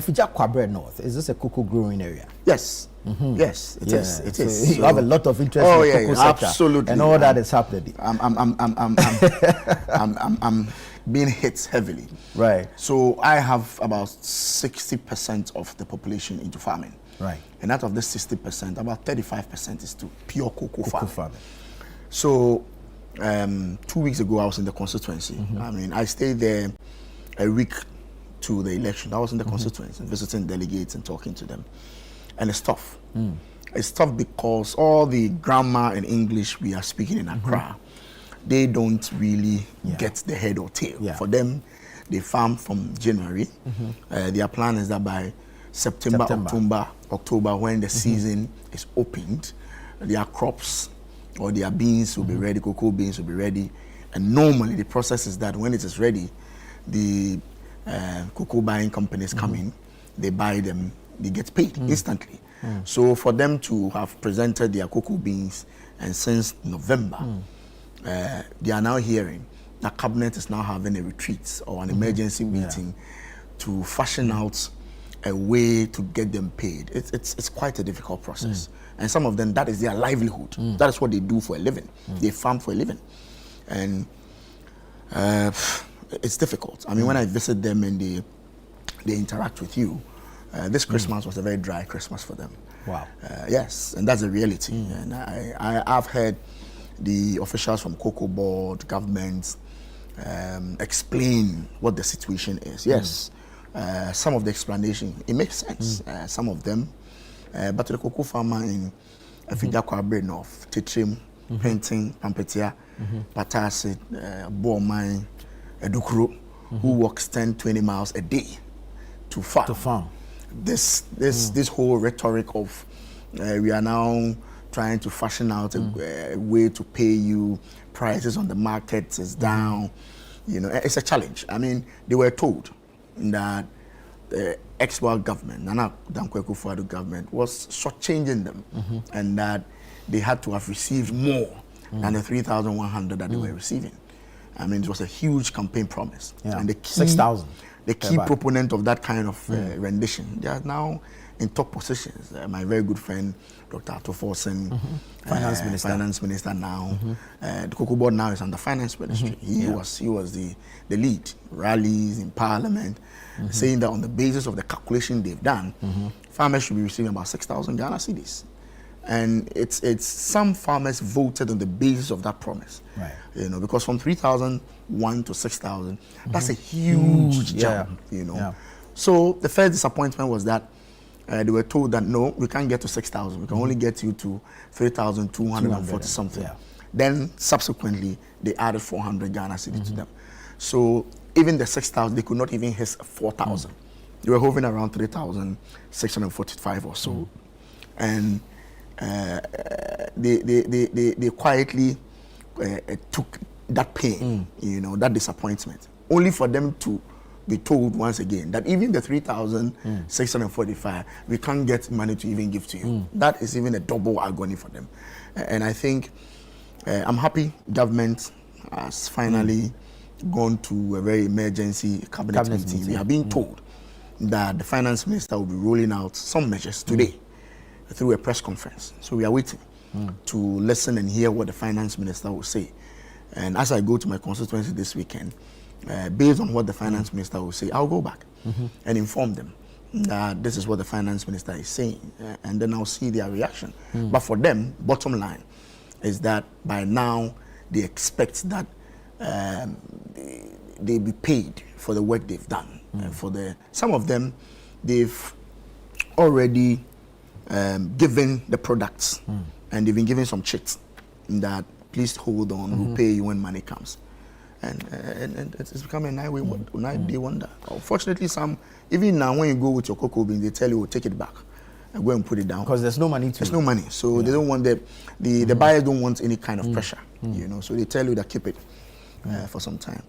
Afigya Kwabre North, is this a cocoa growing area? Yes. Yes, it is. It is. So you have a lot of interest in the cocoa sector. Absolutely. And all that is happening. I'm being hit heavily. Right. So I have about 60% of the population into farming. Right. And out of this 60%, about 35% is to pure cocoa farming. So 2 weeks ago, I was in the constituency. I mean, I stayed there a week to the election. I was in the constituency, visiting delegates and talking to them. And it's tough. It's tough because all the grammar and English we are speaking in Accra, they don't really get the head or tail. For them, they farm from January. Their plan is that by September. October, when the season is opened, their crops or their beans will be ready, cocoa beans will be ready. And normally the process is that when it is ready, the cocoa buying companies come in, they buy them, they get paid instantly. So for them to have presented their cocoa beans, and since November, they are now hearing that cabinet is now having a retreat or an emergency meeting to fashion out a way to get them paid. It's quite a difficult process. And some of them, that is their livelihood. That is what they do for a living. They farm for a living. And it's difficult. I mean, when I visit them and they interact with you, this Christmas was a very dry Christmas for them. Wow. Yes, and that's a reality. And I've heard the officials from COCOBOD, government, explain what the situation is. Yes, some of the explanation, it makes sense, some of them. But the cocoa farmer in Afigya Kwabre North, Titrim, Painting, Pampetia, Patasi, Boomai, Edukuro, who walks 10, 20 miles a day to farm. This whole rhetoric of we are now trying to fashion out a way to pay you, prices on the market is down, you know, it's a challenge. I mean, they were told that the ex-World government, Nana Dankwa Akufo-Addo government, was shortchanging them, and that they had to have received more than the 3,100 that they were receiving. I mean, it was a huge campaign promise. And the key, 6,000. The key proponent of that kind of rendition, they are now in top positions. My very good friend, Dr. Atoforsen, finance minister now. The COCOBOD now is under finance ministry. He was the lead, rallies in parliament, saying that on the basis of the calculation they've done, farmers should be receiving about 6,000 Ghana cedis. And it's some farmers voted on the basis of that promise, you know, because from 3,001 to 6,000, that's a huge jump, you know. So the first disappointment was that they were told that no, we can't get to 6,000. We can only get you to 3,240 something. Then subsequently they added 400 Ghana cedis to them. So even the 6,000, they could not even hit 4,000. They were hovering around 3,645 or so, and they quietly took that pain, you know, that disappointment, only for them to be told once again that even the 3,645, we can't get money to even give to you. That is even a double agony for them. And I think I'm happy government has finally gone to a very emergency cabinet meeting. We are being told that the finance minister will be rolling out some measures today through a press conference. So we are waiting to listen and hear what the finance minister will say. And as I go to my constituency this weekend, based on what the finance minister will say, I'll go back and inform them that this is what the finance minister is saying, and then I'll see their reaction. But for them, bottom line is that by now they expect that they be paid for the work they've done. Some of them, they've already given the products, and they've been given some checks that please hold on, we'll pay you when money comes. And it's become a nine-day wonder. Unfortunately, some, even now when you go with your cocoa bean, they tell you, take it back and go and put it down. Because there's no money There's no money. So they don't want the buyers don't want any kind of pressure, you know, so they tell you to keep it for some time.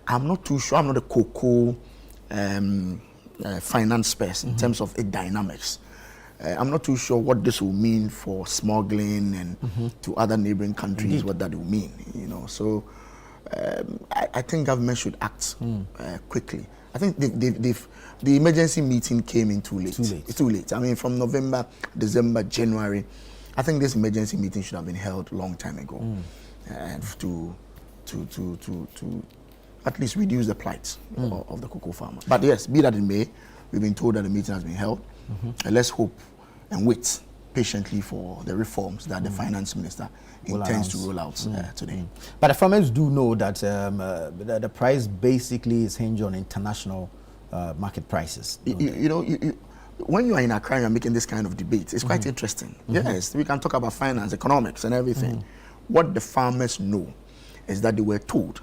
I'm not too sure, I'm not a cocoa finance person in terms of its dynamics. I'm not too sure what this will mean for smuggling and to other neighboring countries, what that will mean, you know. So I think government should act quickly. I think the emergency meeting came in too late. It's too late. I mean, from November, December, January, I think this emergency meeting should have been held a long time ago, to at least reduce the plight of the cocoa farmers. But yes, be that it may, we've been told that the meeting has been held. And let's hope and wait patiently for the reforms that the finance minister intends to roll out today. But the farmers do know that the price basically is hinged on international market prices. You know, when you are in Accra, you're making this kind of debate. It's quite interesting. Yes, we can talk about finance, economics, and everything. What the farmers know is that they were told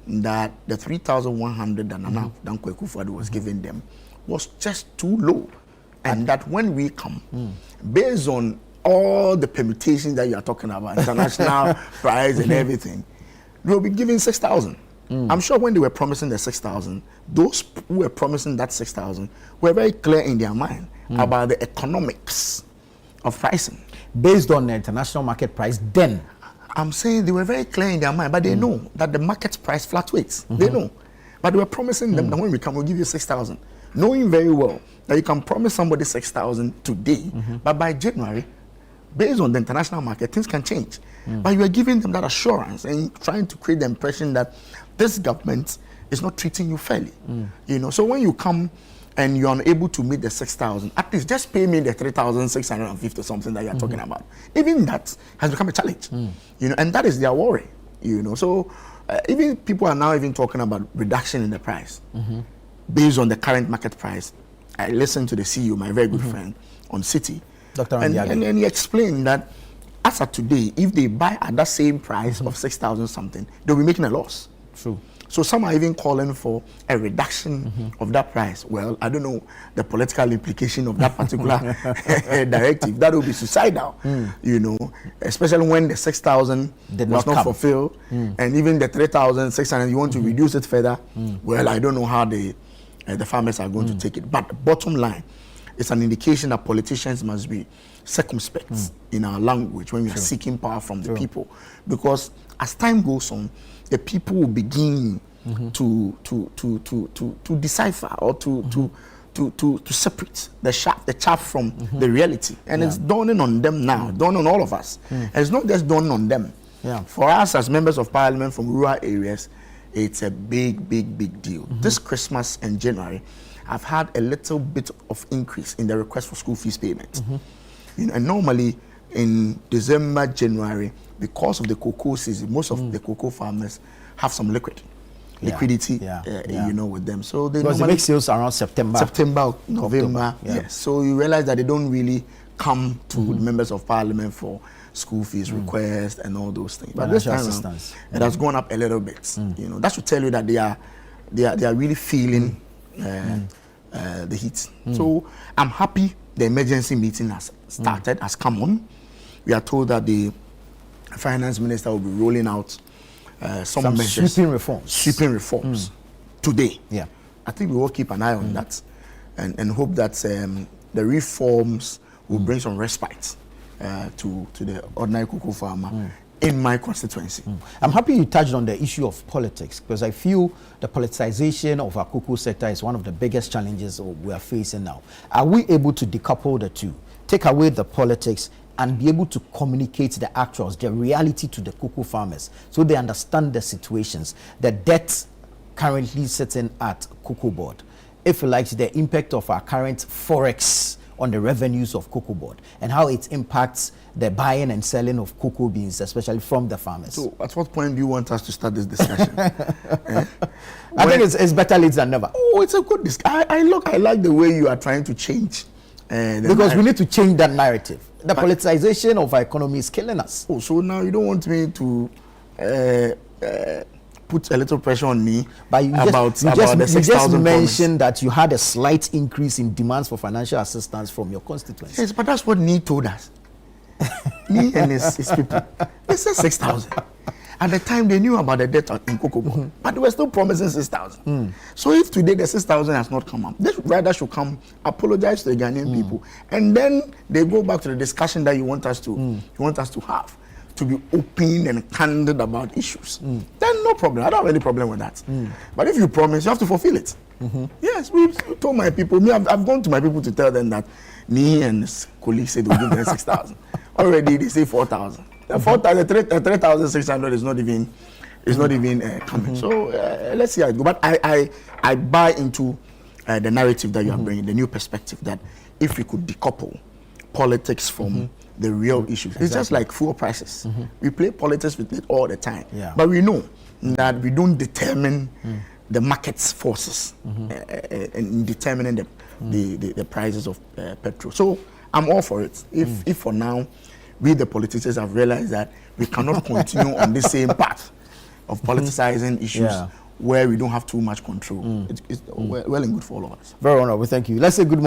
that the 3,100 that Nana Dankwa Akufo-Addo was giving them was just too low. And that when we come, based on all the permutations that you are talking about, international price and everything, we'll be giving 6,000. I'm sure when they were promising the 6,000, those who were promising that 6,000 were very clear in their mind about the economics of pricing. Based on the international market price then? I'm saying they were very clear in their mind, but they know that the market price fluctuates. They know. But they were promising them that when we come, we'll give you 6,000. Knowing very well that you can promise somebody 6,000 today, but by January, based on the international market, things can change. But you are giving them that assurance and trying to create the impression that this government is not treating you fairly. You know, so when you come and you're unable to meet the 6,000, at least just pay me the 3,650 or something that you're talking about. Even that has become a challenge. You know, and that is their worry. You know, so even people are now even talking about reduction in the price based on the current market price. I listened to the CEO, my very good friend, on City, Dr. and he explained that as of today, if they buy at that same price of 6,000 something, they'll be making a loss. True. So some are even calling for a reduction of that price. Well, I don't know the political implication of that particular directive. That will be suicidal, you know, especially when the 6,000 was not fulfilled, and even the 3,600, you want to reduce it further. Well, I don't know how the farmers are going to take it. But the bottom line, it's an indication that politicians must be circumspect in our language when we are seeking power from the people, because as time goes on, the people will begin to decipher or to separate the chaff from the reality, and it's dawning on them now, dawning on all of us. And it's not just dawning on them. For us as members of parliament from rural areas, it's a big deal. This Christmas and January, I've had a little bit of increase in the request for school fees payment. You know, and normally in December, January, because of the cocoa season, most of the cocoa farmers have some liquidity, you know, with them. So they because they make sales around September, November. Yes. So you realize that they don't really come to members of parliament for school fees requests and all those things. But this time around, it has gone up a little bit. You know, that should tell you that they are really feeling the heat. So I'm happy the emergency meeting has started, has come on. We are told that the finance minister will be rolling out some measures, sweeping reforms today. I think we will keep an eye on that and hope that the reforms will bring some respite to the ordinary cocoa farmer in my constituency. I'm happy you touched on the issue of politics, because I feel the politicization of our cocoa sector is one of the biggest challenges we are facing now. Are we able to decouple the two, take away the politics, and be able to communicate the actuals, the reality to the cocoa farmers, so they understand the situations, the debt currently sitting at COCOBOD, if you like, the impact of our current forex on the revenues of COCOBOD, and how it impacts the buying and selling of cocoa beans, especially from the farmers. So at what point do you want us to start this discussion? I think it's better late than never. Oh, it's a good discussion. I like the way you are trying to change. Because we need to change that narrative. The politicization of our economy is killing us. Oh, so now you don't want me to put a little pressure on me about the 6,000 You just mentioned that you had a slight increase in demands for financial assistance from your constituents. Yes, but that's what NE told us. NE and his people. They said 6,000. At the time, they knew about the debt in COCOBOD, but they were still promising 6,000. So if today the 6,000 has not come up, they rather should come apologize to the Ghanaian people, and then they go back to the discussion that you want us to have, to be open and candid about issues. Then no problem. I don't have any problem with that. But if you promise, you have to fulfill it. Yes, we told my people. Me, I've gone to my people to tell them that me and his colleagues said they'll give them 6,000. Already they say 4,000. The 3,600 is not even coming. So let's see how it goes. But I buy into the narrative that you are bringing, the new perspective that if we could decouple politics from the real issues, it's just like fuel prices. We play politics with it all the time, but we know that we don't determine the market's forces in determining the prices of petrol. So I'm all for it. If for now we the politicians have realized that we cannot continue on the same path of politicizing issues where we don't have too much control, it's well and good for all of us. Very honorable. Thank you. Let's say good morning.